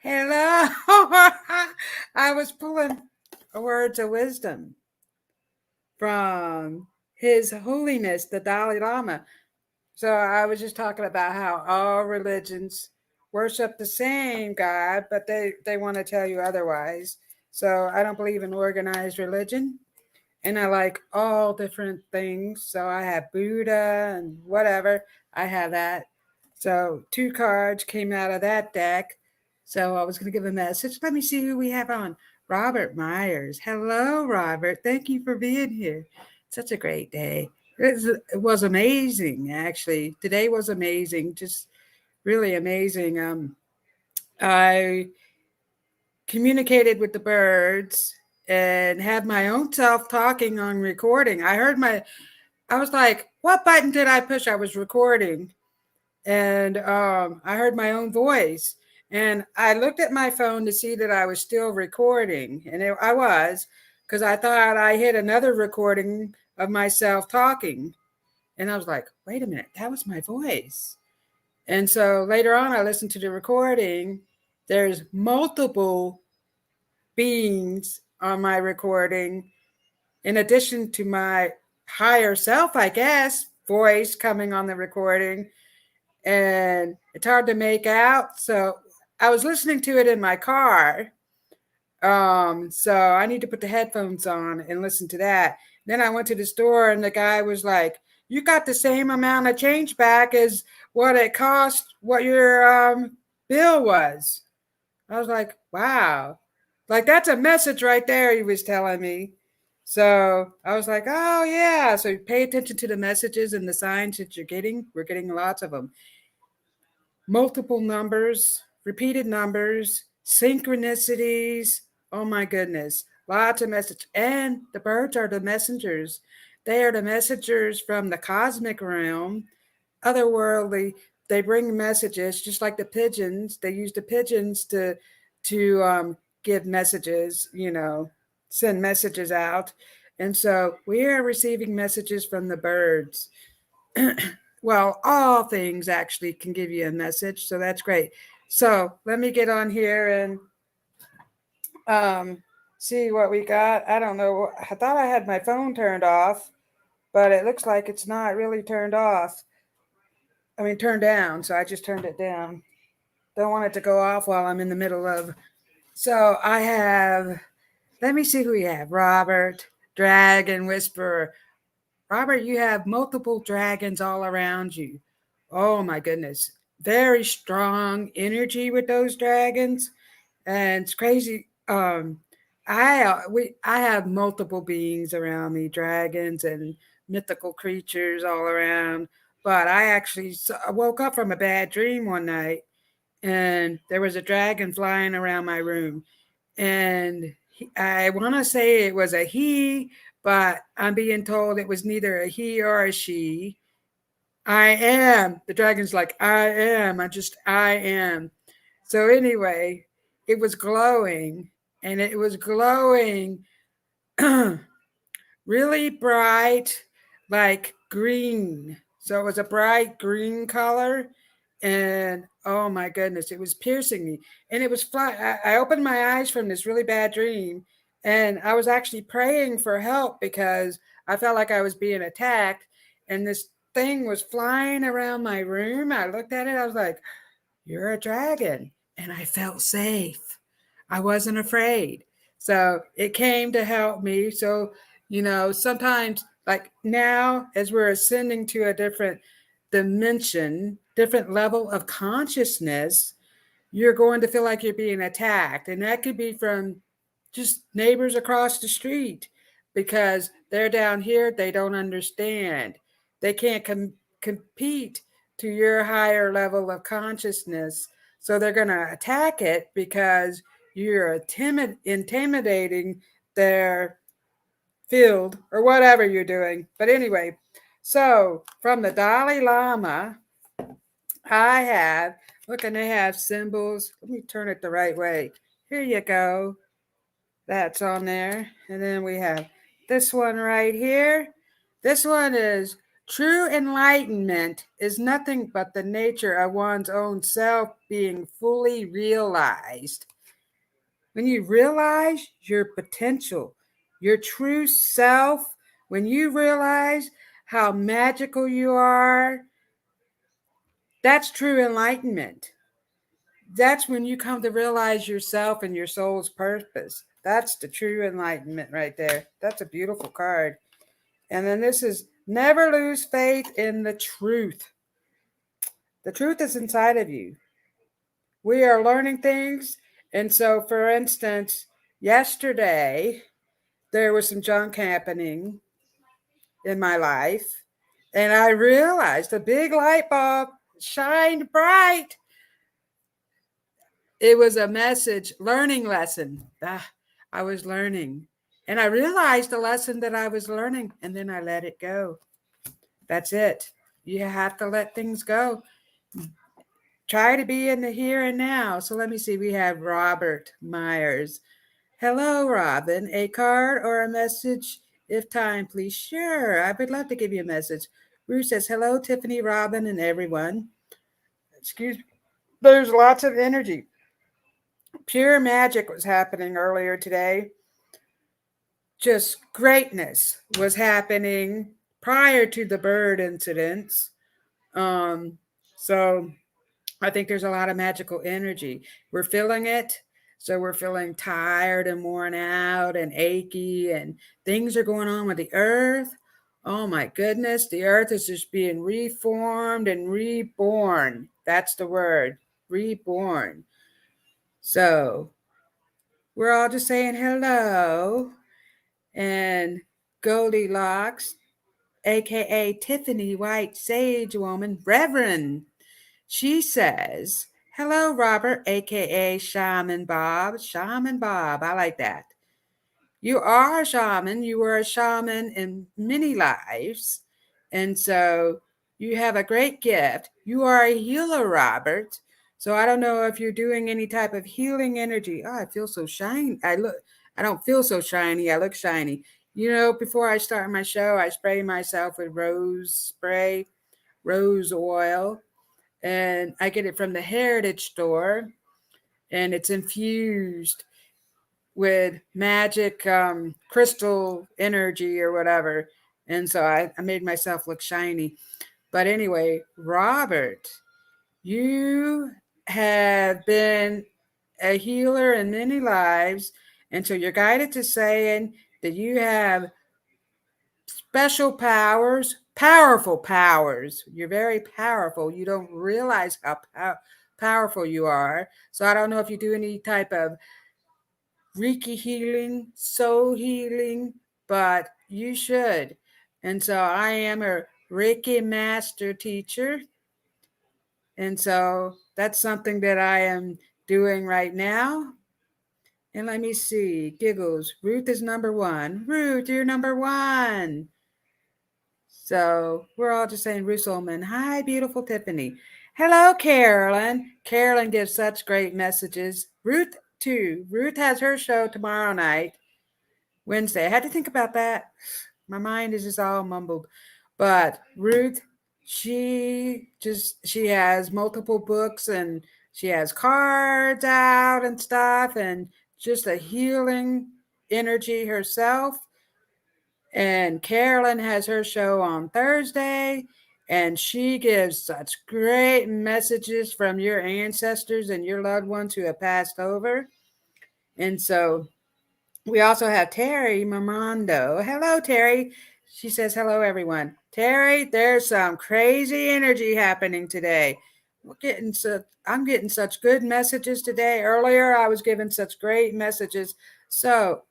Hello. I was pulling words of wisdom from His Holiness, the Dalai Lama. So I was just talking about how all religions worship the same God, but they want to tell you otherwise. So I don't believe in organized religion. And I like all different things. So I have Buddha and whatever. I have that. So two cards came out of that deck. So I was going to give a message. Let me see who we have on. Robert Myers. Hello, Robert. Thank you for being here. Such a great day. It was amazing, actually. Today was amazing. Just really amazing. I communicated with the birds and had my own self talking on recording. I was like, what button did I push? I was recording and I heard my own voice. And I looked at my phone to see that I was still recording. And I was, because I thought I hit another recording of myself talking. And I was like, wait a minute, that was my voice. And so later on, I listened to the recording. There's multiple beings on my recording, in addition to my higher self, I guess, voice coming on the recording. And it's hard to make out. So I was listening to it in my car. So I need to put the headphones on and listen to that. Then I went to the store and the guy was like, you got the same amount of change back as what it cost, what your bill was. I was like, wow. Like, that's a message right there, he was telling me. So I was like, oh, yeah. So pay attention to the messages and the signs that you're getting. We're getting lots of them. Multiple numbers, repeated numbers, synchronicities. Oh, my goodness. Lots of messages. And the birds are the messengers. They are the messengers from the cosmic realm, otherworldly. They bring messages just like the pigeons. They use the pigeons to give messages, send messages out. And so we are receiving messages from the birds. Well, all things actually can give you a message, so that's great. So let me get on here and um, see what we got. I don't know. I thought I had my phone turned off, but it looks like it's not really turned off. I mean, turned down. So I just turned it down. Don't want it to go off while I'm in the middle of. So I have. Let me see who we have. Robert, Dragon Whisperer. Robert, you have multiple dragons all around you. Oh my goodness. Very strong energy with those dragons. And it's crazy. I have multiple beings around me, dragons and mythical creatures all around. But I woke up from a bad dream one night, and there was a dragon flying around my room, and I want to say it was a he, but I'm being told it was neither a he or a she. I am. The dragon's like, I am. I am. So, anyway, it was glowing, and it was glowing really bright, like green. So, it was a bright green color. And oh my goodness, it was piercing me. And it was fly. I opened my eyes from this really bad dream, and I was actually praying for help because I felt like I was being attacked. And this thing was flying around my room. I looked at it, I was like, you're a dragon. And I felt safe. I wasn't afraid. So it came to help me. So, sometimes, like now, as we're ascending to a different dimension, different level of consciousness, you're going to feel like you're being attacked. And that could be from just neighbors across the street because they're down here, they don't understand. They can't compete to your higher level of consciousness. So they're going to attack it because you're intimidating their field or whatever you're doing. But anyway, so from the Dalai Lama, I have, look, and they have symbols. Let me turn it the right way. Here you go. That's on there. And then we have this one right here. This one is True enlightenment is nothing but the nature of one's own self being fully realized. When you realize your potential, your true self, when you realize how magical you are, that's true enlightenment. That's when you come to realize yourself and your soul's purpose. That's the true enlightenment right there. That's a beautiful card. And then this is never lose faith in the truth. The truth is inside of you. We are learning things. And so, for instance, yesterday, there was some junk happening in my life. And I realized a big light bulb shined bright. It was a message, learning lesson. I was learning. And I realized the lesson that I was learning, and then I let it go. That's it. You have to let things go. Try to be in the here and now. So let me see. We have Robert Myers. Hello, Robyn. A card or a message if time, please. Sure. I would love to give you a message. Ruth says, hello, Tiffany, Robyn, and everyone. Excuse me. There's lots of energy. Pure magic was happening earlier today. Just greatness was happening prior to the bird incidents. So I think there's a lot of magical energy. We're feeling it. So we're feeling tired and worn out and achy, and things are going on with the earth. Oh my goodness, the earth is just being reformed and reborn. That's the word, reborn. So we're all just saying hello. And Goldylocks, aka Tiffany White Sage Woman, Reverend, she says, hello, Robert, aka Shaman Bob. Shaman Bob, I like that. You are a shaman. You were a shaman in many lives. And so you have a great gift. You are a healer, Robert. So I don't know if you're doing any type of healing energy. Oh, I feel so shiny. I don't feel so shiny. I look shiny. You know, before I start my show, I spray myself with rose spray, rose oil, and I get it from the Heritage Store, and it's infused with magic crystal energy or whatever. And so I made myself look shiny. But anyway, Robert, you have been a healer in many lives. And so you're guided to saying that you have special powers, powerful powers. You're very powerful. You don't realize how powerful you are. So I don't know if you do any type of Reiki healing, soul healing, but you should. And so I am a Reiki Master Teacher. And so that's something that I am doing right now. And let me see. Giggles. Ruth is number one. Ruth, you're number one. So we're all just saying Ruth Solman. Hi, beautiful Tiffany. Hello, Carolyn. Carolyn gives such great messages. Ruth, too. Ruth has her show tomorrow night, Wednesday. I had to think about that. My mind is just all mumbled. But Ruth, she has multiple books and she has cards out and stuff and just a healing energy herself. And Carolyn has her show on Thursday, and she gives such great messages from your ancestors and your loved ones who have passed over. And so we also have Terry Mamondo. Hello, Terry. She says, hello, everyone. Terry, there's some crazy energy happening today. I'm getting such good messages today. Earlier, I was given such great messages. So,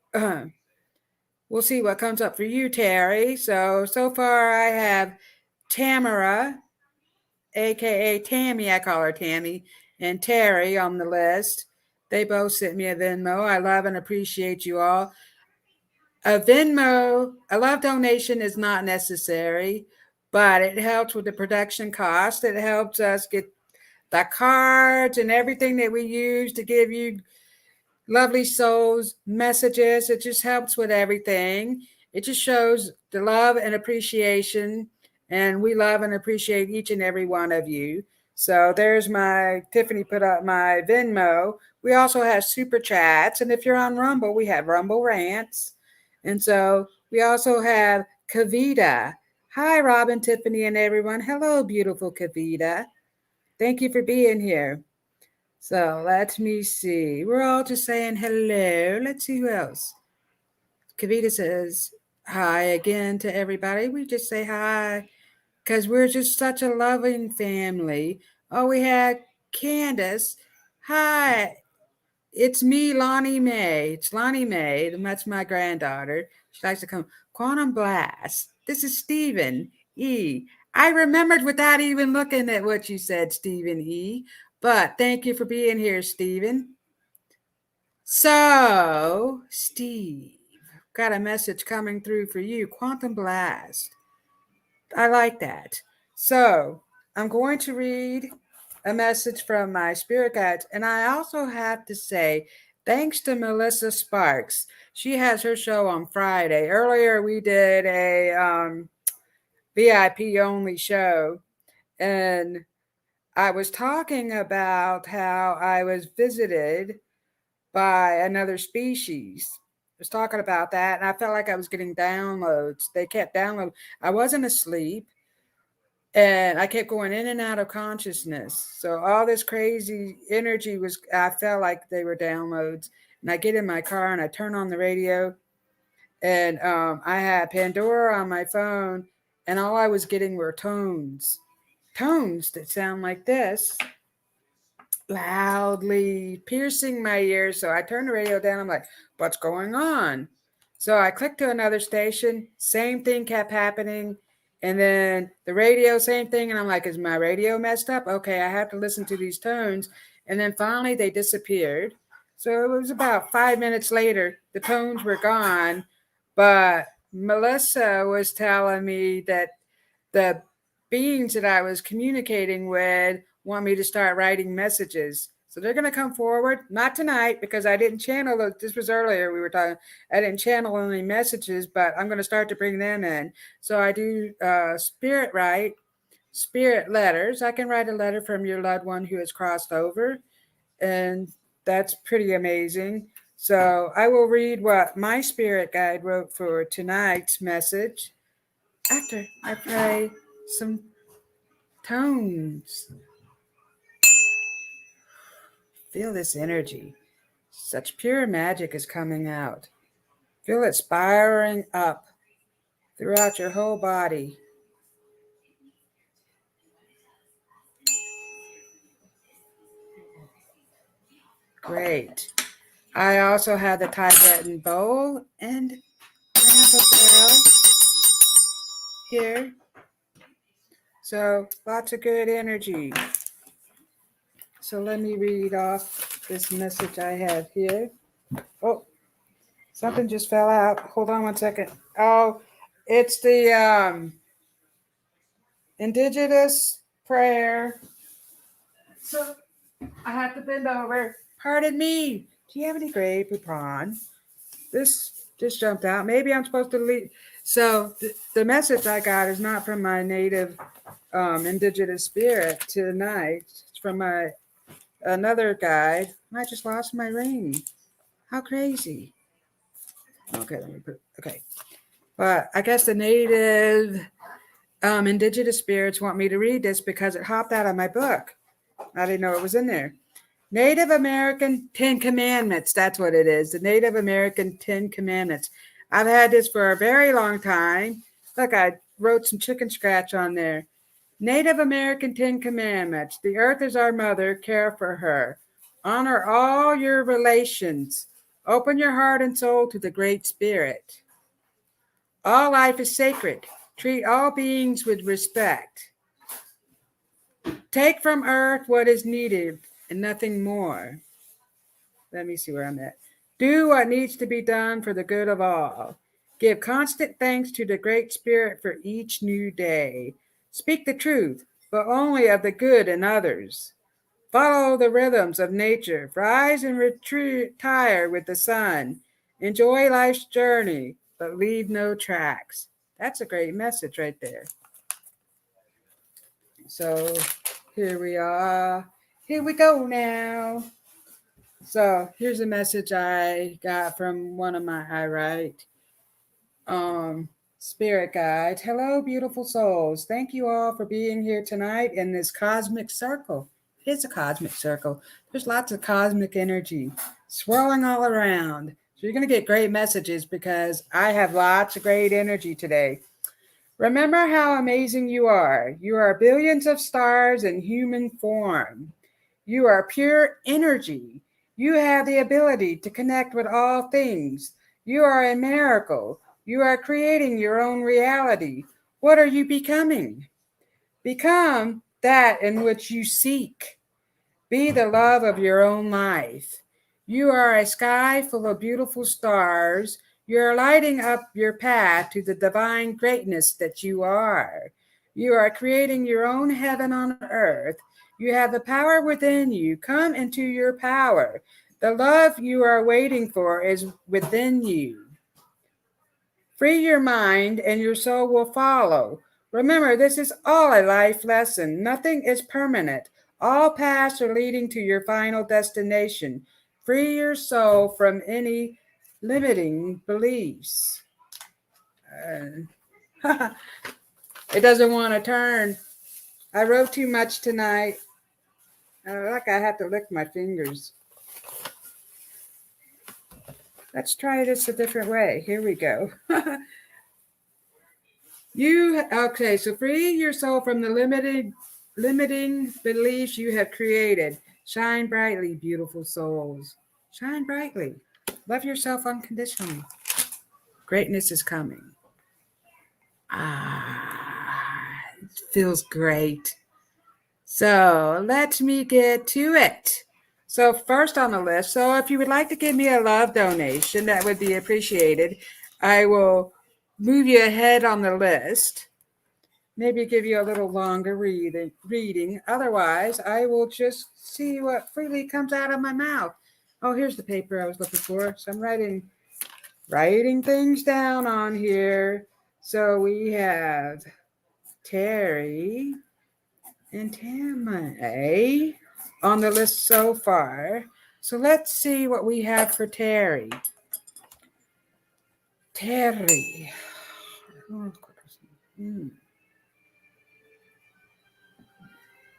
we'll see what comes up for you, Terry. So far I have Tamara, aka Tammy, I call her Tammy, and Terry on the list. They both sent me a Venmo. I love and appreciate you all. A love donation is not necessary, but it helps with the production cost. It helps us get the cards and everything that we use to give you lovely souls messages. It just helps with everything. It just shows the love and appreciation And we love and appreciate each and every one of you. So there's my Tiffany put up my Venmo. We also have super chats. And if you're on Rumble, we have Rumble rants. And so we also have Kavita. Hi, Robyn, Tiffany, and everyone. Hello, beautiful Kavita. Thank you for being here. So let me see. We're all just saying hello. Let's see who else. Kavita says hi again to everybody. We just say hi because we're just such a loving family. Oh, we had Candace. Hi, it's me, Lonnie Mae. It's Lonnie Mae. That's my granddaughter. She likes to come. Quantum Blast. This is Stephen E. I remembered without even looking at what you said, Stephen E. But thank you for being here, Stephen. So, Steve, got a message coming through for you. Quantum Blast. I like that. So, I'm going to read a message from my spirit guides. And I also have to say, thanks to Melissa Sparks. She has her show on Friday. Earlier, we did a VIP only show. And I was talking about how I was visited by another species. I was talking about that, and I felt like I was getting downloads. They kept downloading. I wasn't asleep, and I kept going in and out of consciousness. So all this crazy energy was, I felt like they were downloads. And I get in my car and I turn on the radio, and I had Pandora on my phone, and all I was getting were tones that sound like this, loudly piercing my ears. So I turned the radio down. I'm like, what's going on? So I clicked to another station. Same thing kept happening. And then the radio, same thing. And I'm like, is my radio messed up? Okay, I have to listen to these tones. And then finally they disappeared. So it was about 5 minutes later, the tones were gone. But Melissa was telling me that the beings that I was communicating with want me to start writing messages. So they're going to come forward, not tonight because I didn't channel those. This was earlier we were talking. I didn't channel any messages, but I'm going to start to bring them in. So I do spirit letters. I can write a letter from your loved one who has crossed over, and that's pretty amazing. So I will read what my spirit guide wrote for tonight's message after I play some tones. Feel this energy. Such pure magic is coming out. Feel it spiraling up throughout your whole body. Great. I also have the Tibetan bowl and I have a bell here. So lots of good energy. So let me read off this message I have here. Oh, something just fell out. Hold on 1 second. Oh, it's the indigenous prayer. So I have to bend over. Pardon me. Do you have any gray poupon? This just jumped out. Maybe I'm supposed to leave. So the message I got is not from my native indigenous spirit tonight. It's from my another guide. I just lost my ring. How crazy. Okay, let me put. Okay, but I guess the native indigenous spirits want me to read this because it hopped out of my book. I didn't know it was in there. Native American 10 Commandments. That's what it is. The Native American 10 Commandments. I've had this for a very long time. Look, I wrote some chicken scratch on there. Native American 10 Commandments. The earth is our mother. Care for her. Honor all your relations. Open your heart and soul to the Great Spirit. All life is sacred. Treat all beings with respect. Take from earth what is needed and nothing more. Let me see where I'm at. Do what needs to be done for the good of all. Give constant thanks to the Great Spirit for each new day. Speak the truth, but only of the good in others. Follow the rhythms of nature. Rise and retire with the sun. Enjoy life's journey, but leave no tracks. That's a great message right there. So here we are. Here we go now. So here's a message I got from one of my I write spirit guides. Hello, beautiful souls. Thank you all for being here tonight in this cosmic circle. It's a cosmic circle. There's lots of cosmic energy swirling all around. So you're going to get great messages because I have lots of great energy today. Remember how amazing you are. You are billions of stars in human form. You are pure energy. You have the ability to connect with all things. You are a miracle. You are creating your own reality. What are you becoming? Become that in which you seek. Be the love of your own life. You are a sky full of beautiful stars. You're lighting up your path to the divine greatness that you are. You are creating your own heaven on earth. You have the power within you. Come into your power. The love you are waiting for is within you. Free your mind and your soul will follow. Remember, this is all a life lesson. Nothing is permanent. All paths are leading to your final destination. Free your soul from any limiting beliefs. It doesn't want to turn. I wrote too much tonight. Like I have to lick my fingers. Let's try this a different way. Here we go. Okay, so free your soul from the limiting beliefs you have created. Shine brightly, beautiful souls. Shine brightly. Love yourself unconditionally. Greatness is coming. It feels great. So let me get to it. So first on the list, so if you would like to give me a love donation, that would be appreciated. I will move you ahead on the list. Maybe give you a little longer reading. Otherwise, I will just see what freely comes out of my mouth. Oh, here's the paper I was looking for. So I'm writing things down on here. So we have Terry and Tammy on the list so far. So let's see what we have for Terry. Terry.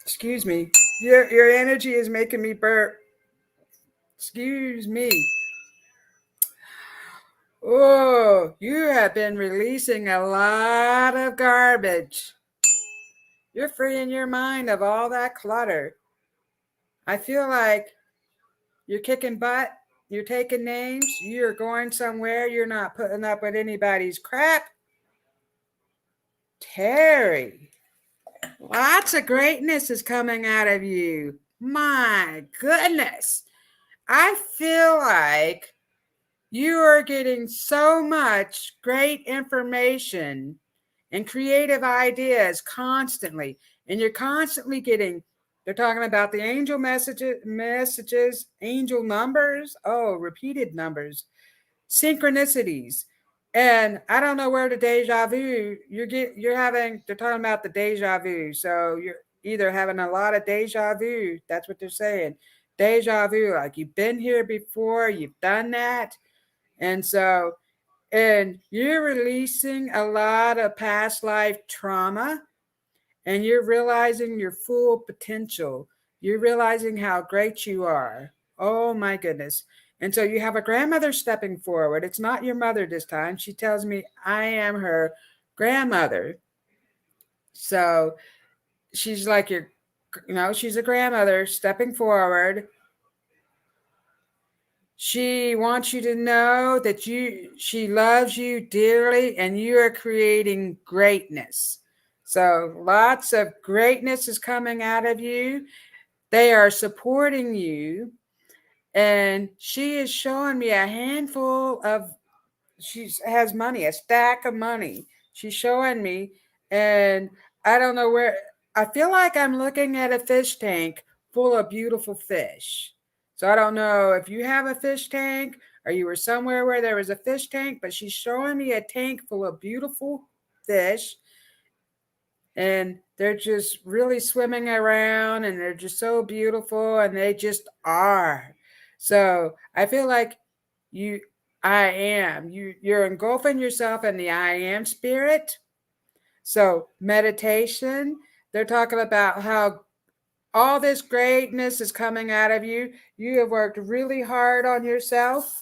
Excuse me. Your energy is making me burp. Excuse me. Oh, you have been releasing a lot of garbage. You're freeing your mind of all that clutter. I feel like you're kicking butt. You're taking names. You're going somewhere. You're not putting up with anybody's crap. Terry, lots of greatness is coming out of you. My goodness. I feel like you are getting so much great information and creative ideas constantly. And you're constantly getting, they're talking about the angel messages, angel numbers, repeated numbers, synchronicities. And I don't know where the deja vu, they're talking about the deja vu. So you're either having a lot of deja vu, that's what they're saying. Deja vu, like you've been here before, you've done that. And you're releasing a lot of past life trauma and you're realizing your full potential. You're realizing how great you are. Oh my goodness. And so you have a grandmother stepping forward. It's not your mother this time. She tells me I am her grandmother. So she's like she's a grandmother stepping forward. She wants you to know that she loves you dearly and you are creating greatness. So lots of greatness is coming out of you. They are supporting you. And she is showing me a handful of, she has money, a stack of money. She's showing me. And I don't know where, I feel like I'm looking at a fish tank full of beautiful fish. So I don't know if you have a fish tank or you were somewhere where there was a fish tank, but she's showing me a tank full of beautiful fish. And They're just really swimming around and they're just so beautiful and they just are. So I feel like you, I am, you're engulfing yourself in the I am spirit. So meditation, they're talking about how all this greatness is coming out of you. You have worked really hard on yourself.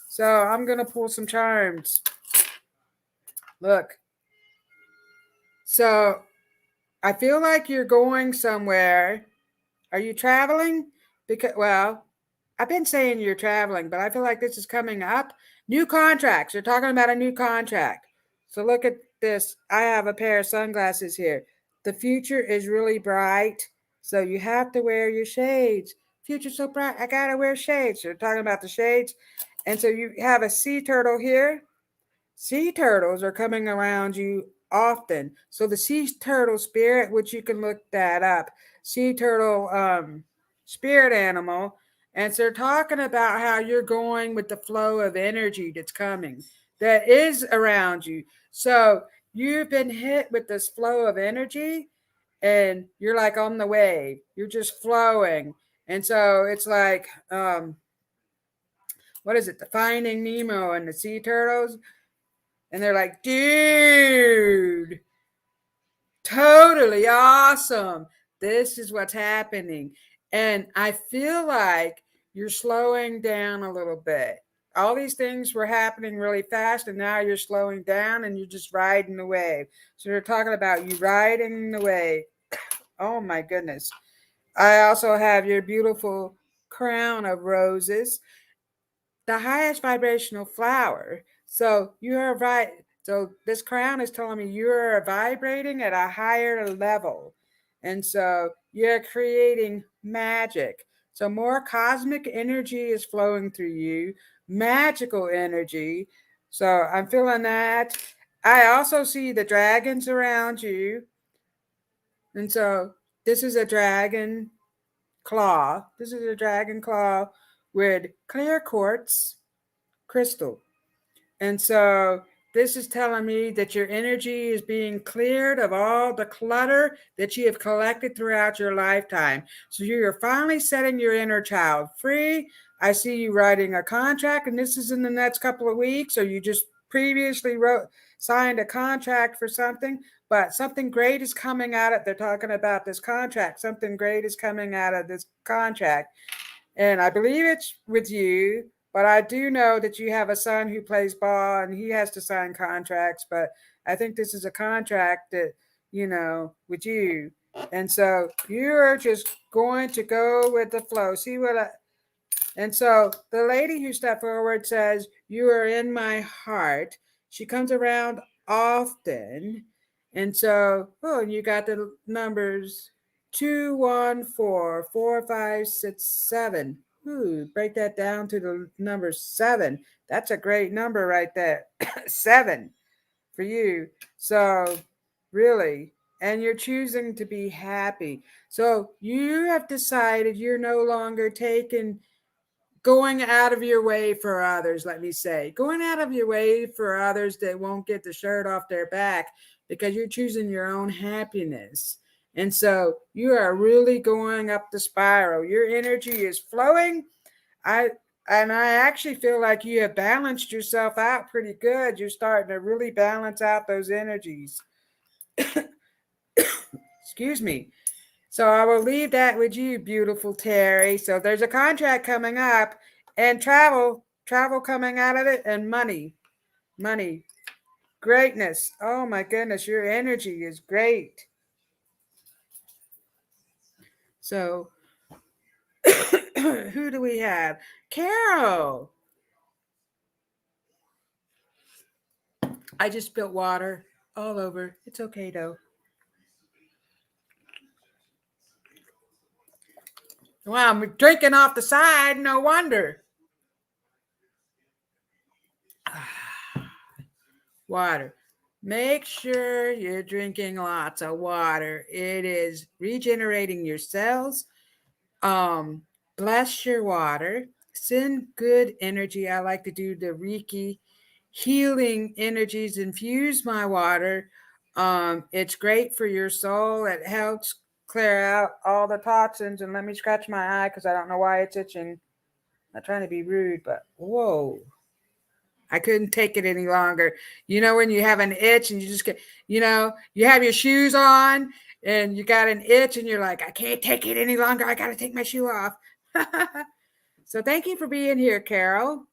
So I'm going to pull some charms. Look. So I feel like you're going somewhere. Are you traveling? Because, well, I've been saying you're traveling, but I feel like this is coming up. New contracts. You're talking about a new contract. So look at this. I have a pair of sunglasses here. The future is really bright. So you have to wear your shades. Future's so bright. I got to wear shades. You're talking about the shades. And so you have a sea turtle here. Sea turtles are coming around you often. So the sea turtle spirit, which you can look that up, sea turtle spirit animal. And so they're talking about how you're going with the flow of energy that's coming, that is around you. So you've been hit with this flow of energy and you're like on the wave. You're just flowing. And so it's like, what is it? The Finding Nemo and the sea turtles, and they're like, dude, totally awesome. This is what's happening. And I feel like you're slowing down a little bit. All these things were happening really fast, and now you're slowing down and you're just riding the wave. So they're talking about you riding the wave. Oh my goodness. I also have your beautiful crown of roses, the highest vibrational flower. So you're right. So this crown is telling me you're vibrating at a higher level. And so you're creating magic. So more cosmic energy is flowing through you, magical energy. So I'm feeling that. I also see the dragons around you. And so this is a dragon claw. This is a dragon claw with clear quartz crystal. And so this is telling me that your energy is being cleared of all the clutter that you have collected throughout your lifetime. So you're finally setting your inner child free. I see you writing a contract, and this is in the next couple of weeks, or you just previously signed a contract for something, but something great is coming out of it. They're talking about this contract. Something great is coming out of this contract. And I believe it's with you, but I do know that you have a son who plays ball and he has to sign contracts. But I think this is a contract that, with you. And so you're just going to go with the flow. See what I, and so the lady who stepped forward says, you are in my heart. She comes around often. And so, oh, and you got the numbers 2144567. Ooh, break that down to the number 7. That's a great number right there. 7 for you. So, really, and you're choosing to be happy. So, you have decided you're no longer taking going out of your way for others, let me say, going out of your way for others that won't get the shirt off their back because you're choosing your own happiness. And so you are really going up the spiral. Your energy is flowing. I and I actually feel like you have balanced yourself out pretty good. You're starting to really balance out those energies. Excuse me. So I will leave that with you, beautiful Terry. So there's a contract coming up and travel coming out of it, and money, greatness. Oh my goodness, your energy is great. So who do we have? Carol. I just spilled water all over. It's okay though. Well, I'm drinking off the side, no wonder. Water. Make sure you're drinking lots of water. It is regenerating your cells. Um, Bless your water. Send good energy. I like to do the Reiki healing energies. Infuse my water. It's great for your soul. It helps clear out all the toxins. And let me scratch my eye because I don't know why it's itching. Not trying to be rude, but whoa. I couldn't take it any longer. You know, when you have an itch and you just get, you have your shoes on and you got an itch and you're like, I can't take it any longer. I got to take my shoe off. So thank you for being here, Carol.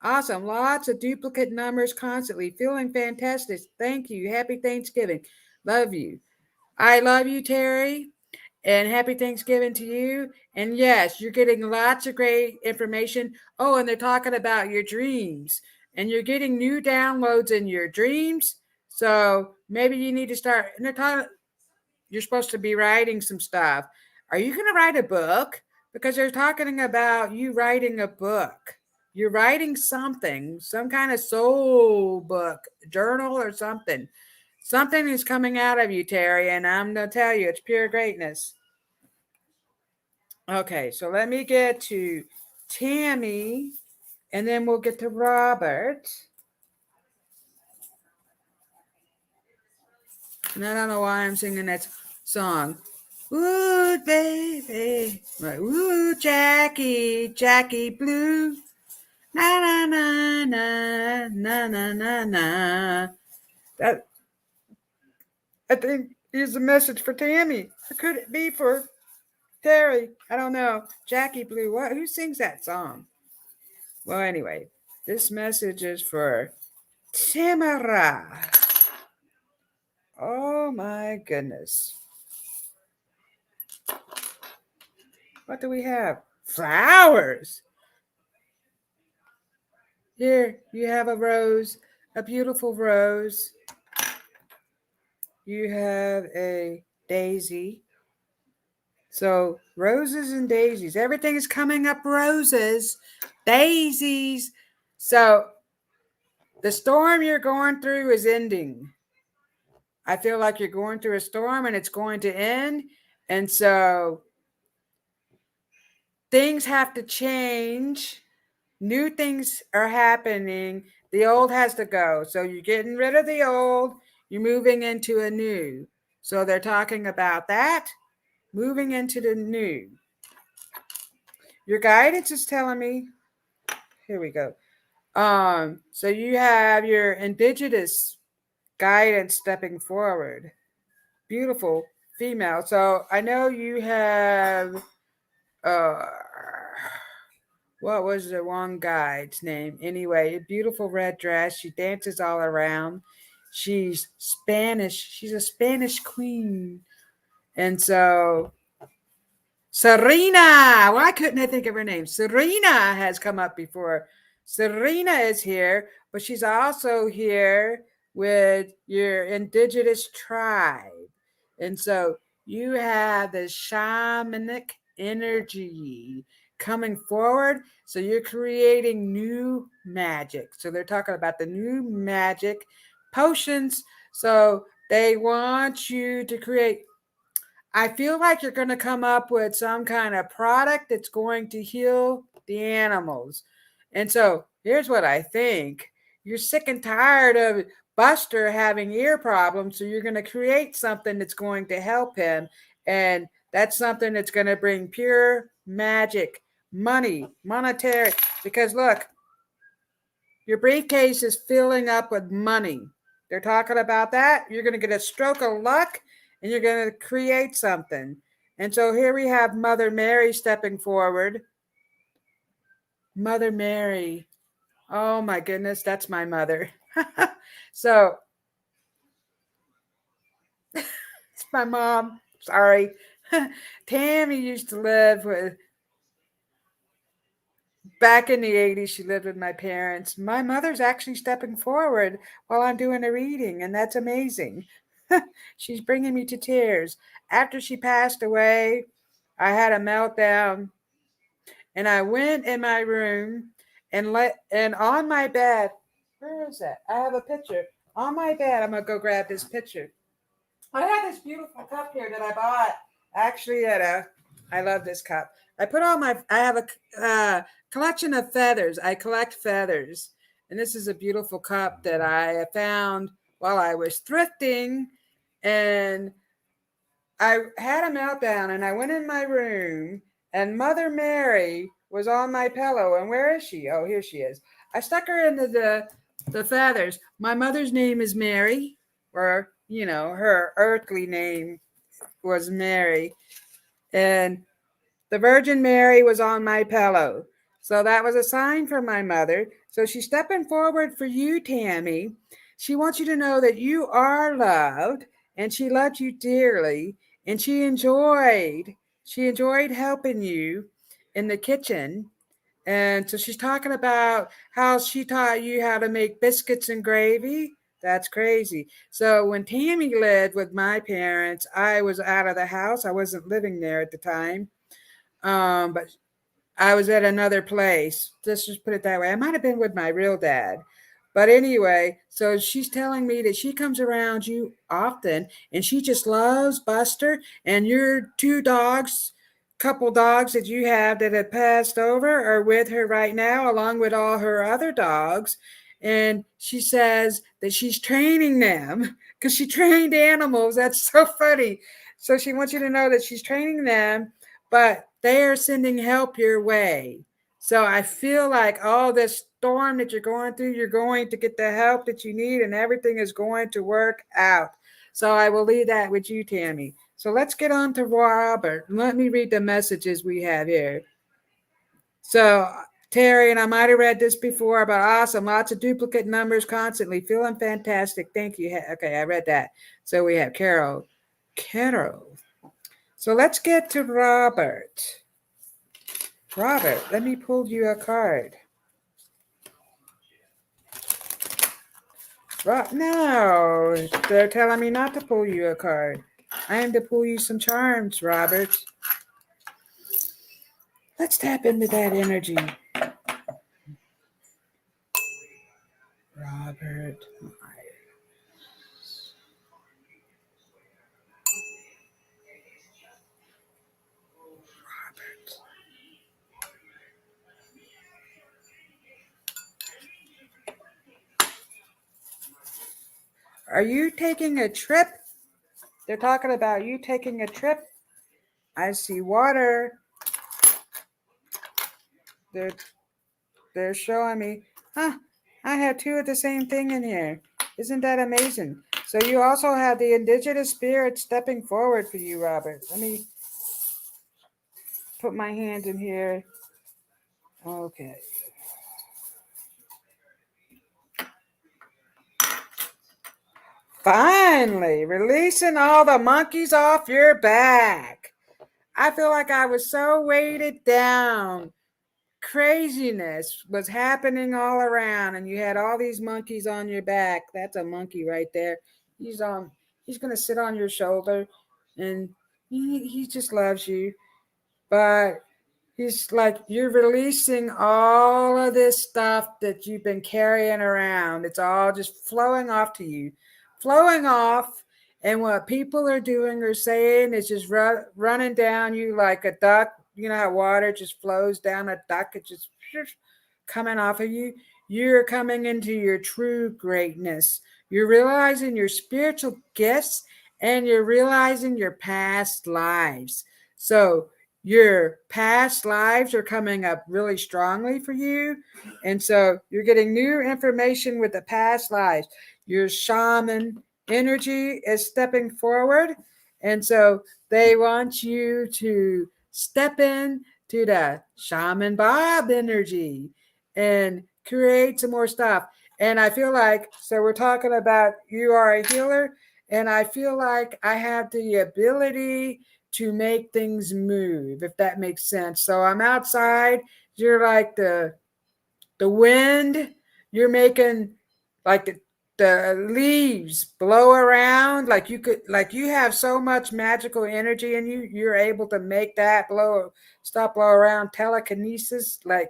Awesome. Lots of duplicate numbers constantly. Feeling fantastic. Thank you. Happy Thanksgiving. Love you. I love you, Terry. And happy Thanksgiving to you. And yes, you're getting lots of great information. Oh, and they're talking about your dreams. And you're getting new downloads in your dreams. So maybe you need to start. And they're talking, you're supposed to be writing some stuff. Are you going to write a book? Because they're talking about you writing a book. You're writing something, some kind of soul book, journal or something. Something is coming out of you, Terry, and I'm going to tell you, it's pure greatness. Okay, so let me get to Tammy, and then we'll get to Robert. And I don't know why I'm singing that song. Ooh, baby. Right. Ooh, Jackie, Jackie Blue. Na na na na na na na na. That, I think, is a message for Tammy. Or could it be for Terry? I don't know. Jackie Blue. What? Who sings that song? Well, anyway, this message is for Tamara. Oh my goodness. What do we have? Flowers. Here, you have a rose, a beautiful rose. You have a daisy. So, roses and daisies. Everything is coming up roses, daisies. So, the storm you're going through is ending. I feel like you're going through a storm and it's going to end. And so, things have to change. New things are happening. The old has to go. So you're getting rid of the old, you're moving into a new. So they're talking about that, moving into the new. Your guidance is telling me, here we go. So you have your indigenous guidance stepping forward. Beautiful female. So I know you have what was the one guide's name? Anyway, a beautiful red dress. She dances all around. She's Spanish. She's a Spanish queen. And so Serena, why couldn't I think of her name? Serena has come up before. Serena is here, but she's also here with your indigenous tribe. And so you have the shamanic energy coming forward. So you're creating new magic. So they're talking about the new magic potions. So they want you to create. I feel like you're going to come up with some kind of product that's going to heal the animals. And so here's what I think. You're sick and tired of Buster having ear problems, so you're going to create something that's going to help him. And that's something that's going to bring pure magic, money, monetary. Because look, your briefcase is filling up with money. They're talking about that. You're going to get a stroke of luck and you're going to create something. And so here we have Mother Mary stepping forward. Mother Mary. Oh my goodness, that's my mother. So it's my mom. Sorry. Tammy used to live with, back in the 80s, she lived with my parents. My mother's actually stepping forward while I'm doing a reading, and that's amazing. She's bringing me to tears. After she passed away, I had a meltdown, and I went in my room and on my bed. Where is that? I have a picture on my bed. I'm gonna go grab this picture. I have this beautiful cup here that I bought actually at a. I love this cup. I put all my. I have a collection of feathers. I collect feathers, and this is a beautiful cup that I found while I was thrifting, and I had a meltdown, and I went in my room, and Mother Mary was on my pillow. And where is she? Oh, here she is. I stuck her into the feathers. My mother's name is Mary, or her earthly name was Mary, and the Virgin Mary was on my pillow. So that was a sign from my mother. So she's stepping forward for you, Tammy. She wants you to know that you are loved, and she loved you dearly, and she enjoyed helping you in the kitchen. And so she's talking about how she taught you how to make biscuits and gravy. That's crazy. So when Tammy lived with my parents, I was out of the house. I wasn't living there at the time. But I was at another place. Let's just put it that way. I might have been with my real dad. But anyway, so she's telling me that she comes around you often, and she just loves Buster and your two dogs, couple dogs that you have that have passed over are with her right now, along with all her other dogs. And she says that she's training them because she trained animals. That's so funny. So she wants you to know that she's training them, but they are sending help your way. So I feel like all this storm that you're going through, you're going to get the help that you need, and everything is going to work out. So I will leave that with you, Tammy. So let's get on to Robert. Let me read the messages we have here. So Terry, and I might have read this before, but awesome. Lots of duplicate numbers constantly. Feeling fantastic. Thank you. Okay, I read that. So we have Carol. Carol. So let's get to Robert. Robert, let me pull you a card. No, they're telling me not to pull you a card. I am to pull you some charms, Robert. Let's tap into that energy. Robert. Are you taking a trip? They're talking about you taking a trip. I see water. They're they're showing me. Huh, I have two of the same thing in here. Isn't that amazing? So you also have the indigenous spirit stepping forward for you, Robert. Let me put my hand in here. Okay. Finally, releasing all the monkeys off your back. I feel like I was so weighted down. Craziness was happening all around, and you had all these monkeys on your back. That's a monkey right there. He's gonna sit on your shoulder, and he just loves you. But he's like, you're releasing all of this stuff that you've been carrying around. It's all just flowing off to you, flowing off. And what people are doing or saying is just running down you like a duck. You know how water just flows down a duck? It just coming off of you. You're coming into your true greatness. You're realizing your spiritual gifts, and you're realizing your past lives. So, your past lives are coming up really strongly for you. And so you're getting new information with the past lives. Your shaman energy is stepping forward. And so they want you to step in to the shaman Bob energy and create some more stuff. And I feel like, so we're talking about you are a healer. And I feel like I have the ability to make things move, if that makes sense. So I'm outside, you're like the wind, you're making like the leaves blow around, like you have so much magical energy in you, you're able to make that blow around, telekinesis, like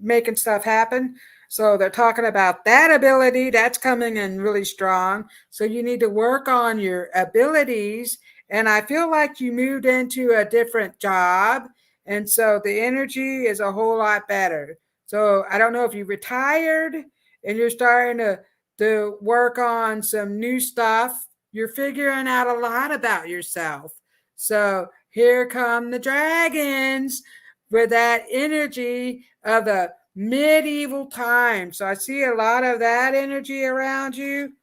making stuff happen. So they're talking about that ability that's coming in really strong. So you need to work on your abilities. And I feel like you moved into a different job. And so the energy is a whole lot better. So I don't know if you retired and you're starting to work on some new stuff. You're figuring out a lot about yourself. So here come the dragons with that energy of the medieval time. So I see a lot of that energy around you.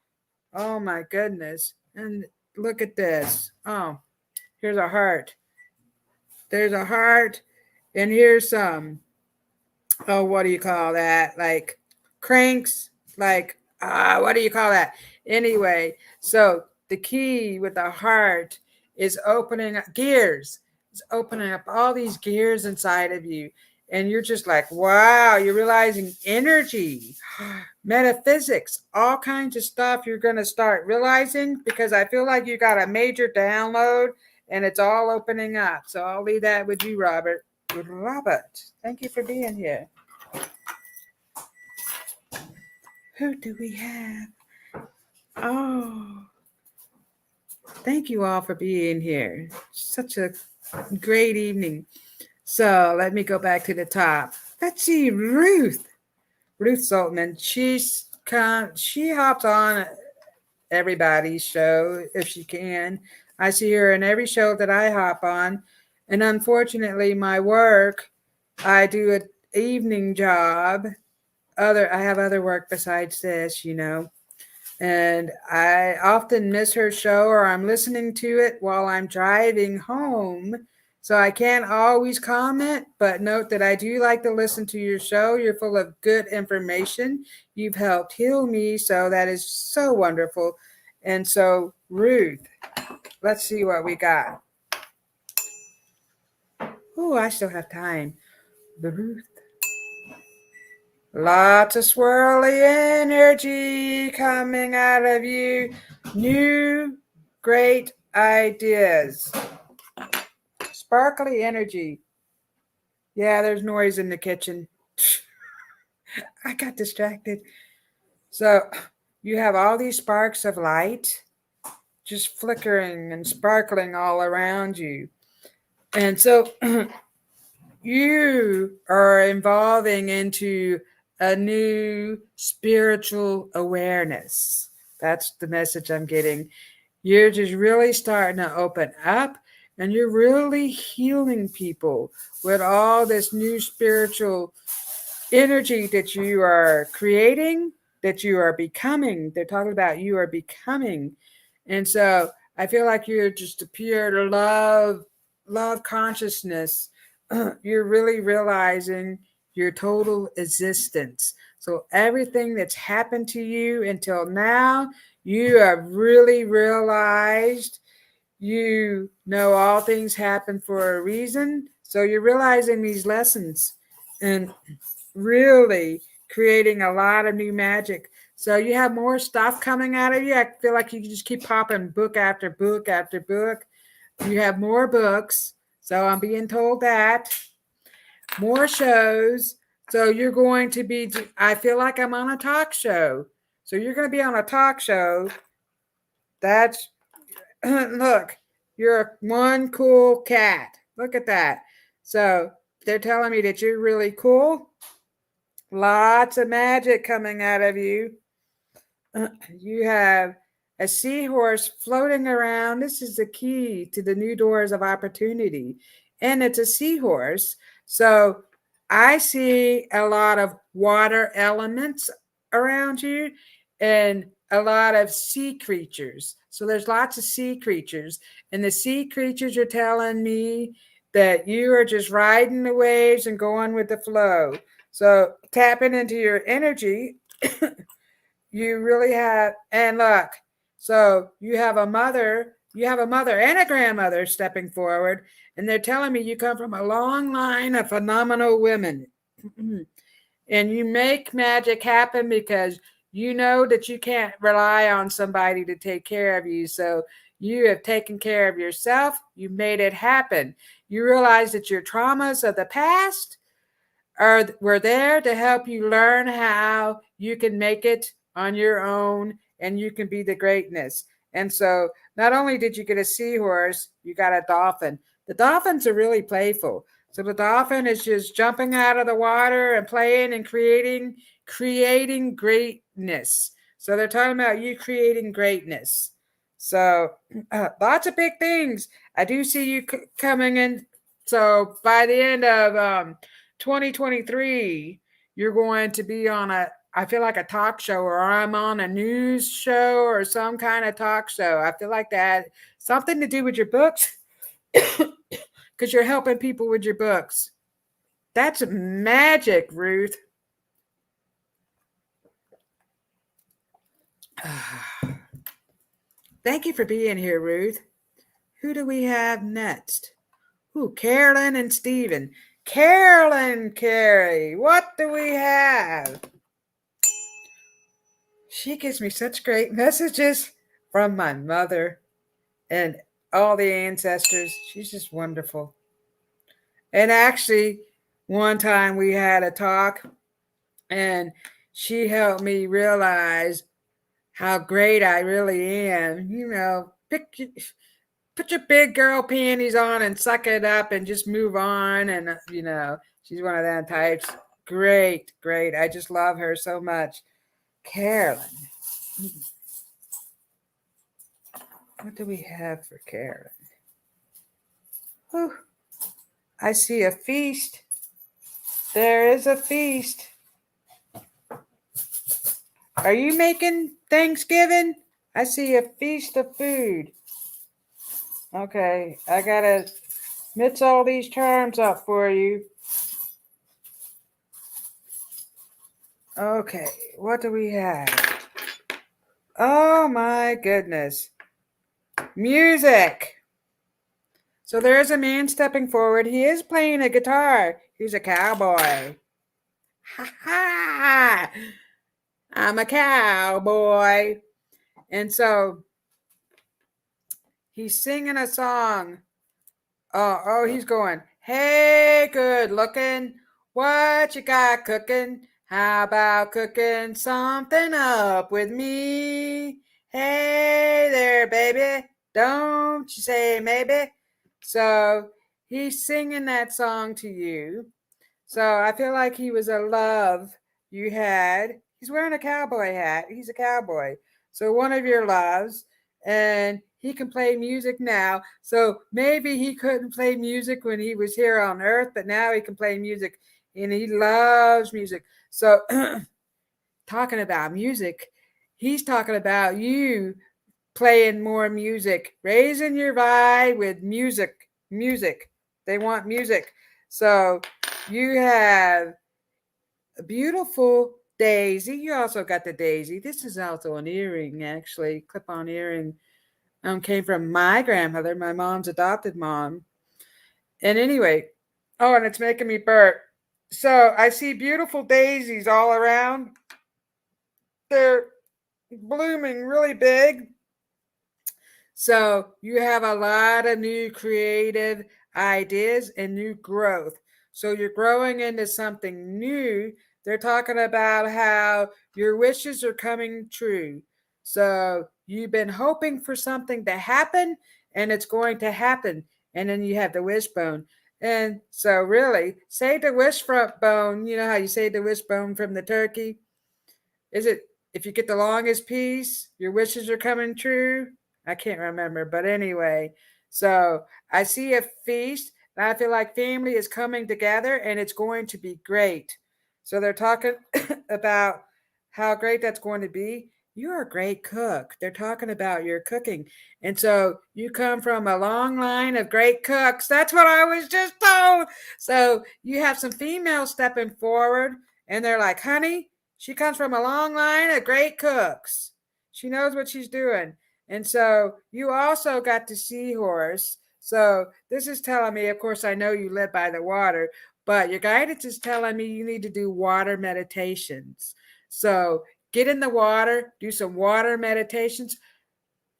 Oh my goodness. And look at this. Oh, here's a heart. There's a heart. And here's some, oh, what do you call that? Like cranks, like, what do you call that? Anyway, so the key with the heart is opening up gears. It's opening up all these gears inside of you. And you're just like, wow, you're realizing energy, metaphysics, all kinds of stuff you're going to start realizing, because I feel like you got a major download and it's all opening up. So I'll leave that with you, Robert. Robert, thank you for being here. Who do we have? Oh, thank you all for being here. Such a great evening. So let me go back to the top. Let's see, Ruth Saltman. She hops on everybody's show if she can. I see her in every show that I hop on. And unfortunately, my work, I do an evening job. I have other work besides this, and I often miss her show, or I'm listening to it while I'm driving home. So I can't always comment, but note that I do like to listen to your show. You're full of good information. You've helped heal me. So that is so wonderful. And so, Ruth, let's see what we got. Oh, I still have time. Ruth. Lots of swirly energy coming out of you. New great ideas. Sparkly energy. Yeah, there's noise in the kitchen. I got distracted. So you have all these sparks of light just flickering and sparkling all around you. And so you are evolving into a new spiritual awareness. That's the message I'm getting. You're just really starting to open up, and you're really healing people with all this new spiritual energy that you are creating, that you are becoming. They're talking about you are becoming. And so I feel like you're just a pure love consciousness. You're really realizing your total existence. So everything that's happened to you until now, you have really realized, you know, all things happen for a reason. So you're realizing these lessons and really creating a lot of new magic. So you have more stuff coming out of you. I feel like you can just keep popping book after book after book. You have more books. So I'm being told that. More shows. So you're going to be, I feel like I'm on a talk show. So you're going to be on a talk show. That's, look, you're one cool cat. Look at that. So they're telling me that you're really cool. Lots of magic coming out of you. You have a seahorse floating around. This is the key to the new doors of opportunity. And it's a seahorse. So I see a lot of water elements around you and a lot of sea creatures. So there's lots of sea creatures. And the sea creatures are telling me that you are just riding the waves and going with the flow. So tapping into your energy, you really have, and look, so you have a mother and a grandmother stepping forward, and they're telling me you come from a long line of phenomenal women. And you make magic happen because you know that you can't rely on somebody to take care of you. So you have taken care of yourself. You made it happen. You realize that your traumas of the past were there to help you learn how you can make it on your own and you can be the greatness. And so not only did you get a seahorse, you got a dolphin. The dolphins are really playful. So the dolphin is just jumping out of the water and playing and creating greatness. So they're talking about you creating greatness. So lots of big things. I do see you coming in. So by the end of 2023, you're going to be on I feel like a talk show, or I'm on a news show or some kind of talk show. I feel like that something to do with your books because you're helping people with your books. That's magic, Ruth. Thank you for being here, Ruth. Who do we have next? Ooh, Carolyn and Stephen. Carolyn, Carrie, what do we have? She gives me such great messages from my mother and all the ancestors. She's just wonderful. And actually, one time we had a talk, and she helped me realize how great I really am. Put your big girl panties on and suck it up and just move on. And, she's one of them types. Great, great. I just love her so much. Carolyn. What do we have for Carolyn? Whew. I see a feast. There is a feast. Are you making Thanksgiving? I see a feast of food. Okay, I gotta mix all these charms up for you. Okay, what do we have? Oh my goodness. Music. So there's a man stepping forward. He is playing a guitar. He's a cowboy. Ha ha! I'm a cowboy. And so he's singing a song. He's going, hey, good looking. What you got cooking? How about cooking something up with me? Hey there, baby. Don't you say maybe. So he's singing that song to you. So I feel like he was a love you had. He's wearing a cowboy hat. He's a cowboy. So one of your loves, and he can play music now. So maybe he couldn't play music when he was here on earth, but now he can play music, and he loves music. So talking about music, he's talking about you playing more music, raising your vibe with music. Music. They want music. So you have a beautiful daisy. You also got the daisy. This is also an earring, actually. Clip-on earring. Came from my grandmother, my mom's adopted mom. And anyway, and it's making me burp. So I see beautiful daisies all around. They're blooming really big. So you have a lot of new creative ideas and new growth. So you're growing into something new. They're talking about how your wishes are coming true. So you've been hoping for something to happen, and it's going to happen. And then you have the wishbone. And so really, say the wishbone. You know how you say the wishbone from the turkey? Is it if you get the longest piece, your wishes are coming true? I can't remember, but anyway. So I see a feast, and I feel like family is coming together, and it's going to be great. So they're talking about how great that's going to be. You're a great cook. They're talking about your cooking. And so you come from a long line of great cooks. That's what I was just told. So you have some females stepping forward, and they're like, honey, she comes from a long line of great cooks. She knows what she's doing. And so you also got the seahorse. So this is telling me, of course, I know you live by the water, but your guidance is telling me you need to do water meditations. So get in the water, do some water meditations.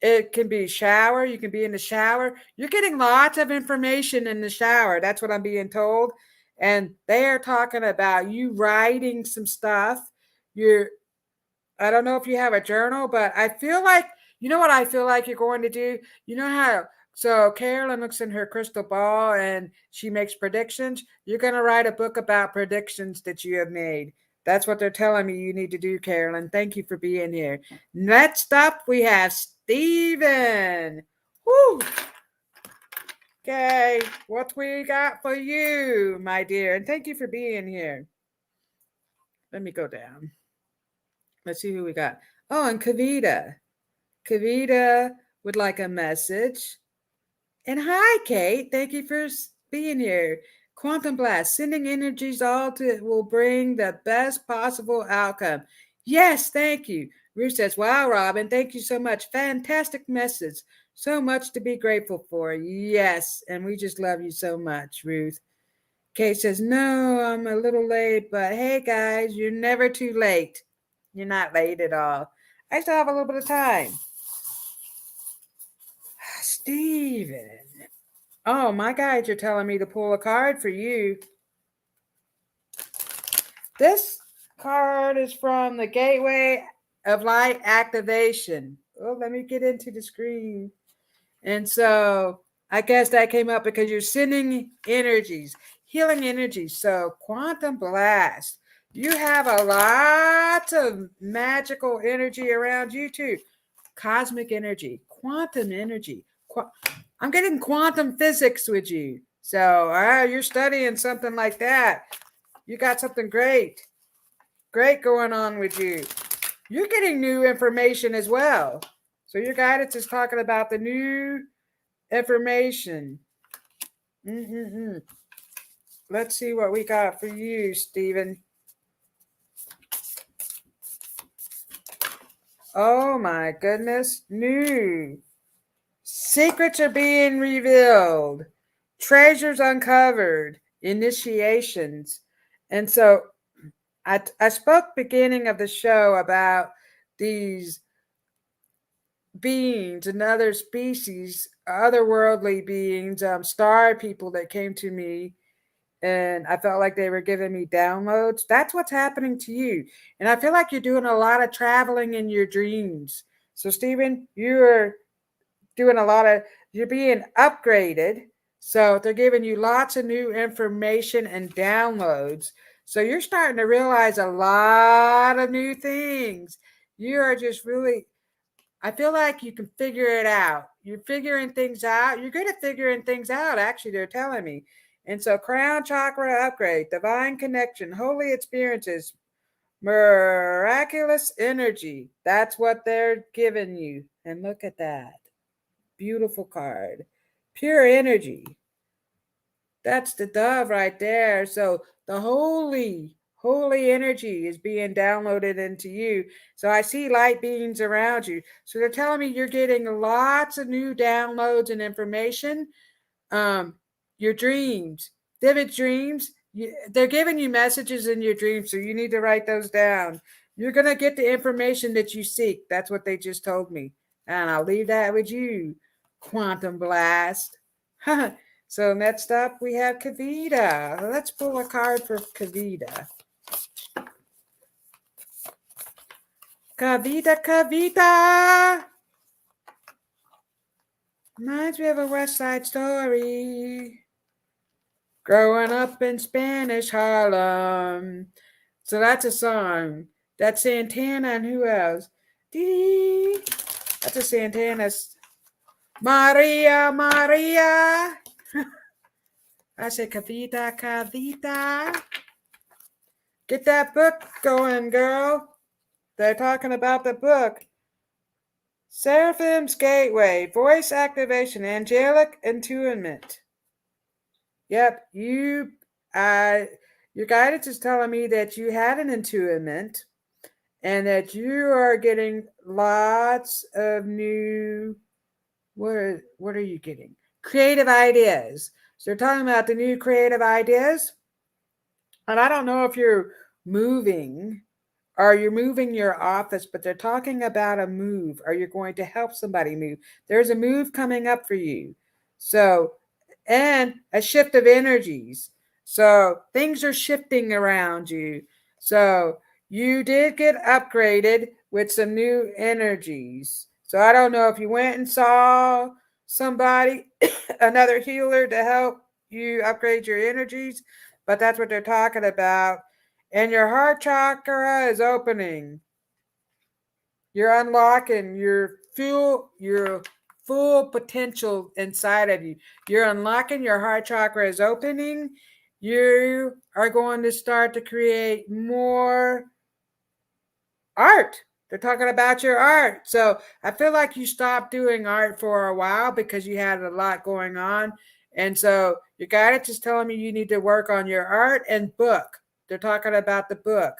It can be shower. You can be in the shower. You're getting lots of information in the shower. That's what I'm being told. And they are talking about you writing some stuff. I don't know if you have a journal, but I feel like, you know what I feel like you're going to do? You know how, so Carolyn looks in her crystal ball and she makes predictions. You're going to write a book about predictions that you have made. That's what they're telling me you need to do, Carolyn. Thank you for being here. Next up, we have Stephen. Woo! Okay, what we got for you, my dear? And thank you for being here. Let me go down. Let's see who we got. Oh, and Kavita. Kavita would like a message. And hi, Kate. Thank you for being here. Quantum Blast, sending energies all to will bring the best possible outcome. Yes, thank you. Ruth says, wow, Robyn, thank you so much. Fantastic message. So much to be grateful for. Yes, and we just love you so much, Ruth. Kate says, no, I'm a little late, but hey, guys, you're never too late. You're not late at all. I still have a little bit of time. Steven. Oh, my guides are telling me to pull a card for you. This card is from the Gateway of Light Activation. Oh, let me get into the screen. And so I guess that came up because you're sending energies, healing energies. So Quantum Blast. You have a lot of magical energy around you too. Cosmic energy, quantum energy. I'm getting quantum physics with you. So you're studying something like that. You got something great going on with you. You're getting new information as well. So your guidance is talking about the new information. Let's see what we got for you, Stephen. Oh my goodness. New. Secrets are being revealed. Treasures uncovered. Initiations. And so I spoke beginning of the show about these beings and other species, otherworldly beings, star people that came to me, and I felt like they were giving me downloads. That's what's happening to you. And I feel like you're doing a lot of traveling in your dreams. So, Stephen, you're doing you're being upgraded. So they're giving you lots of new information and downloads. So you're starting to realize a lot of new things. You are just really, I feel like you can figure it out. You're figuring things out. You're good at figuring things out, actually, they're telling me. And so, crown chakra upgrade, divine connection, holy experiences, miraculous energy. That's what they're giving you. And look at that. Beautiful card. Pure energy. That's the dove right there. So the holy energy is being downloaded into you. So I see light beings around you. So they're telling me you're getting lots of new downloads and information. Your dreams, vivid dreams. They're giving you messages in your dreams, so you need to write those down. You're going to get the information that you seek. That's what they just told me. And I'll leave that with you, Quantum Blast. So next up, we have Kavita. Let's pull a card for Kavita. Kavita. Reminds me of a West Side Story. Growing up in Spanish Harlem. So that's a song. That's Santana and who else? Dee. That's a Santana. Maria. I say Kavita. Get that book going, girl. They're talking about the book. Seraphim's Gateway, Voice Activation, Angelic Attunement. Yep, your guidance is telling me that you had an attunement and that you are getting lots of new, what are you getting? Creative ideas. So they're talking about the new creative ideas. And I don't know if you're moving or you're moving your office, but they're talking about a move, or you're going to help somebody move. There's a move coming up for you. So, and a shift of energies. So things are shifting around you. So you did get upgraded with some new energies. So I don't know if you went and saw somebody, another healer to help you upgrade your energies, but that's what they're talking about. and your heart chakra is opening. You're unlocking your full potential inside of you. You're unlocking, your heart chakra is opening. You are going to start to create more art. They're talking about your art. So I feel like you stopped doing art for a while because you had a lot going on. And so your guidance is telling me you need to work on your art and book. They're talking about the book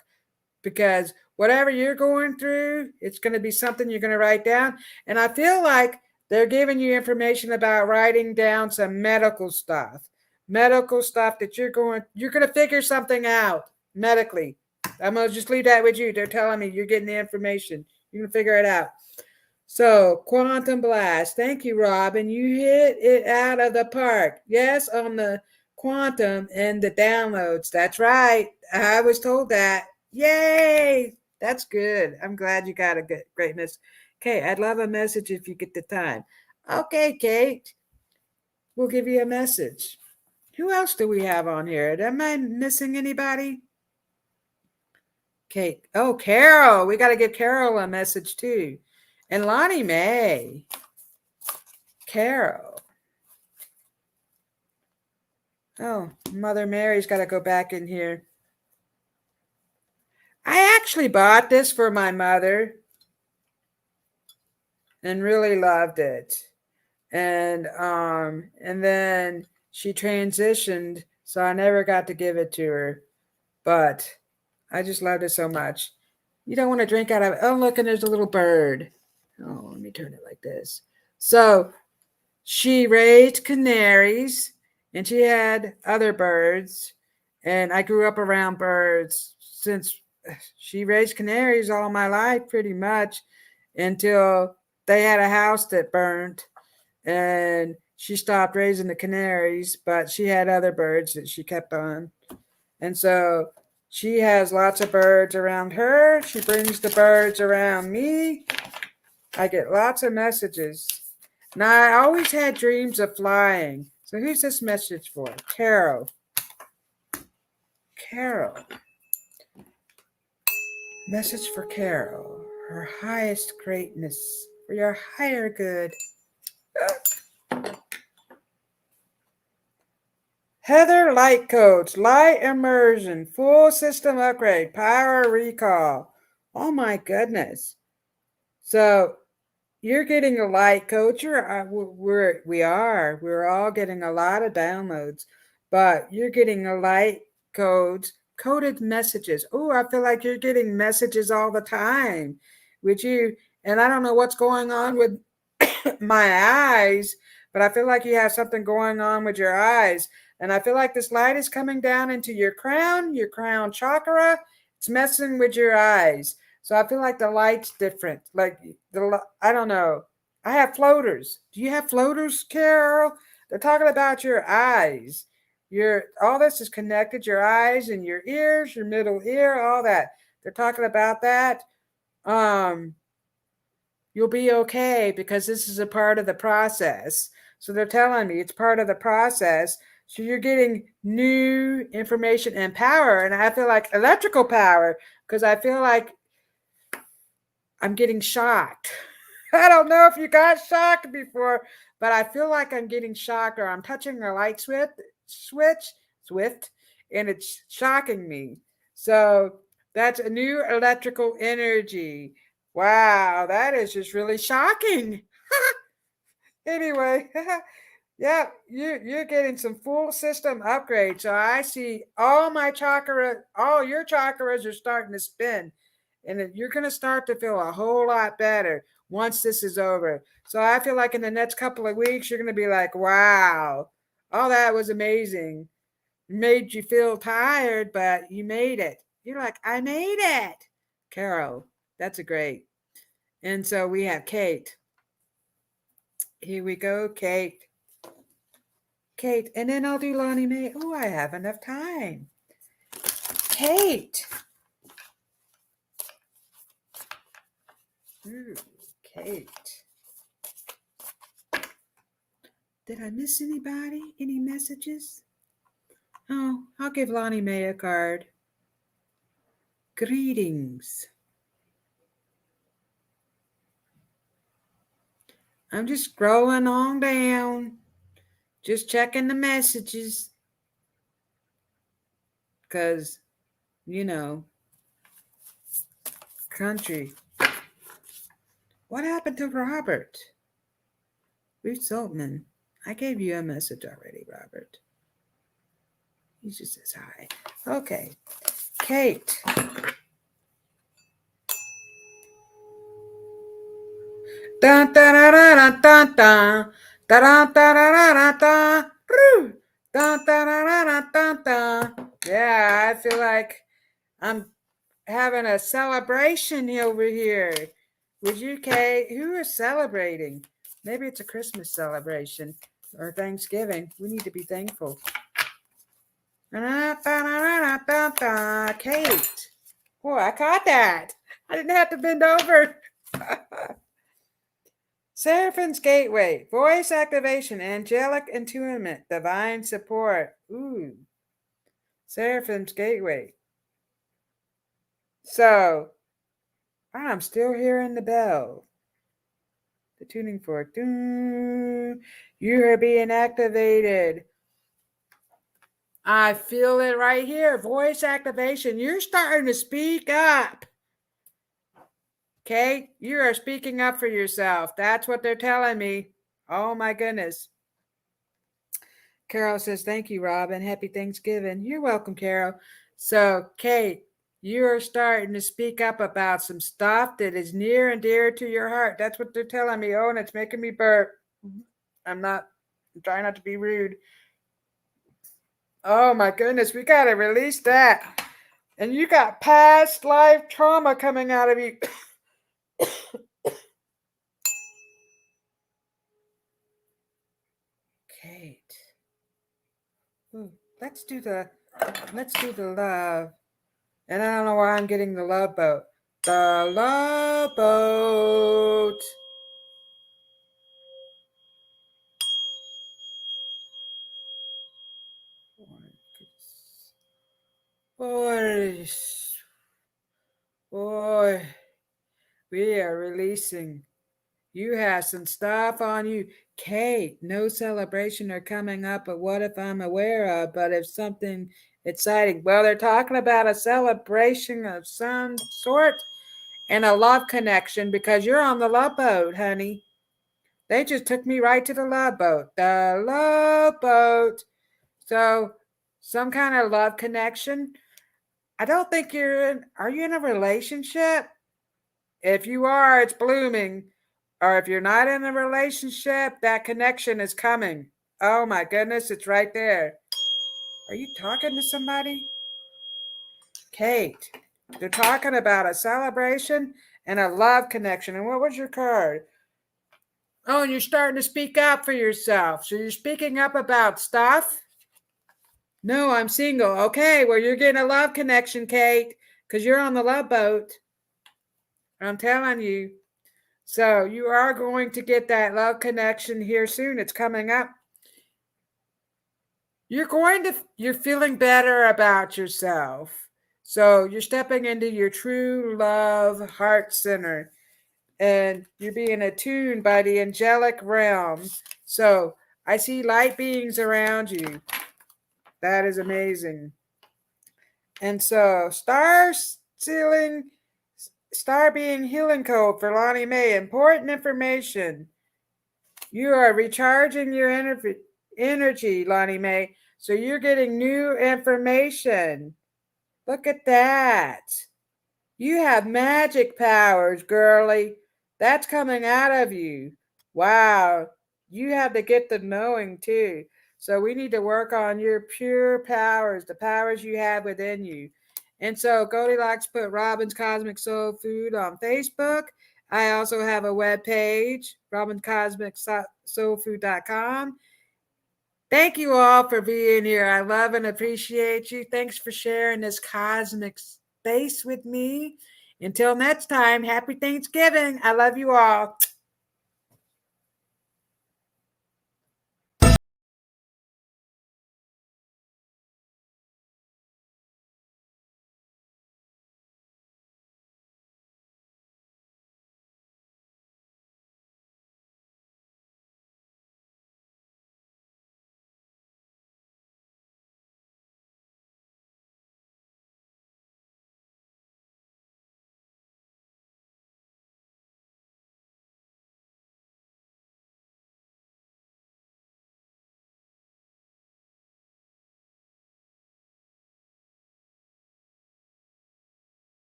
because whatever you're going through, it's going to be something you're going to write down. And I feel like they're giving you information about writing down some medical stuff that you're going to figure something out medically. I'm going to just leave that with you. They're telling me you're getting the information. You can figure it out. So, Quantum Blast. Thank you, Robyn. You hit it out of the park. Yes, on the quantum and the downloads. That's right. I was told that. Yay! That's good. I'm glad you got a good, great message. Okay, I'd love a message if you get the time. Okay, Kate. We'll give you a message. Who else do we have on here? Am I missing anybody? Kate. Oh, Carol. We got to give Carol a message too. And Lonnie Mae. Carol. Oh, Mother Mary's got to go back in here. I actually bought this for my mother and really loved it. And then she transitioned, so I never got to give it to her. But I just loved it so much. You don't want to drink out of it. Oh, look, and there's a little bird. Oh, let me turn it like this. So she raised canaries and she had other birds. And I grew up around birds since she raised canaries all my life, pretty much, until they had a house that burned. And she stopped raising the canaries, but she had other birds that she kept on. And so she has lots of birds around her. She brings the birds around me. I get lots of messages. Now, I always had dreams of flying. So who's this message for? Carol. Carol. Message for Carol. Her highest greatness. For your higher good. Heather Light Coach. Light immersion. Full system upgrade. Power recall. Oh my goodness. So you're getting a light coach. We're all getting a lot of downloads, but you're getting a light codes, coded messages. Oh, I feel like you're getting messages all the time with you. And I don't know what's going on with my eyes, but I feel like you have something going on with your eyes. And I feel like this light is coming down into your crown chakra. It's messing with your eyes. So I feel like the light's different. Like I don't know. I have floaters. Do you have floaters, Carol? They're talking about your eyes. Your all this is connected. Your eyes and your ears, your middle ear, all that. They're talking about that. You'll be okay because this is a part of the process. So they're telling me it's part of the process. So you're getting new information and power. And I feel like electrical power because I feel like I'm getting shocked. I don't know if you got shocked before, but I feel like I'm getting shocked or I'm touching a light swift, and it's shocking me. So that's a new electrical energy. Wow, that is just really shocking. Anyway, yeah, you're getting some full system upgrade. So I see all your chakras are starting to spin. And you're going to start to feel a whole lot better once this is over. So I feel like in the next couple of weeks, you're going to be like, wow, all that was amazing. It made you feel tired, but you made it. You're like, I made it. Carol, that's a great. And so we have Kate. Here we go, Kate. Kate, and then I'll do Lonnie Mae. Oh, I have enough time. Kate. Ooh, Kate. Did I miss anybody? Any messages? Oh, I'll give Lonnie Mae a card. Greetings. I'm just scrolling on down, just checking the messages, because, country. What happened to Robert? Ruth Saltman. I gave you a message already, Robert. He just says hi. Okay. Kate. Dun, dun, dun, dun, dun, dun. Dun, dun, dun, dun, dun, dun, dun, dun, dun. Yeah, I feel like I'm having a celebration over here. Would you, Kate? Who is celebrating? Maybe it's a Christmas celebration or Thanksgiving. We need to be thankful. Kate. Boy, I caught that. I didn't have to bend over. Seraphim's Gateway, voice activation, angelic attunement, divine support. Ooh. Seraphim's Gateway. So, I'm still hearing the bell. The tuning fork. You are being activated. I feel it right here. Voice activation. You're starting to speak up. Okay? You are speaking up for yourself. That's what they're telling me. Oh my goodness. Carol says, thank you, Robyn. Happy Thanksgiving. You're welcome, Carol. So, Kate, you're starting to speak up about some stuff that is near and dear to your heart. That's what they're telling me. Oh, and it's making me burp. I'm trying not to be rude. Oh my goodness, we got to release that. And you got past life trauma coming out of you. Kate. Ooh, let's do the love. And I don't know why I'm getting the love boat. The love boat. Boy, we are releasing. You have some stuff on you. Kate, no celebration are coming up, but what if I'm aware of? But if something exciting, well, they're talking about a celebration of some sort and a love connection because you're on the love boat, honey. They just took me right to the love boat. The love boat. So, some kind of love connection. I don't think are you in a relationship? If you are, it's blooming. Or if you're not in a relationship, that connection is coming. Oh my goodness, it's right there. Are you talking to somebody? Kate, they're talking about a celebration and a love connection. And what was your card? Oh, and you're starting to speak up for yourself. So you're speaking up about stuff? No, I'm single. Okay, well, you're getting a love connection, Kate, because you're on the love boat. I'm telling you. So you are going to get that love connection here soon. It's coming up. You're feeling better about yourself. So you're stepping into your true love heart center and you're being attuned by the angelic realm. So I see light beings around you. That is amazing. And so star being healing code for Lonnie Mae. Important information. You are recharging your energy, Lonnie Mae. So you're getting new information. Look at that. You have magic powers, girly. That's coming out of you. Wow. You have to get the knowing too. So we need to work on your pure powers, the powers you have within you. And so Goldylocks put Robyn's Cosmic Soul Food on Facebook. I also have a web page, RobynCosmicSoulFood.com. Thank you all for being here. I love and appreciate you. Thanks for sharing this cosmic space with me. Until next time, happy Thanksgiving. I love you all.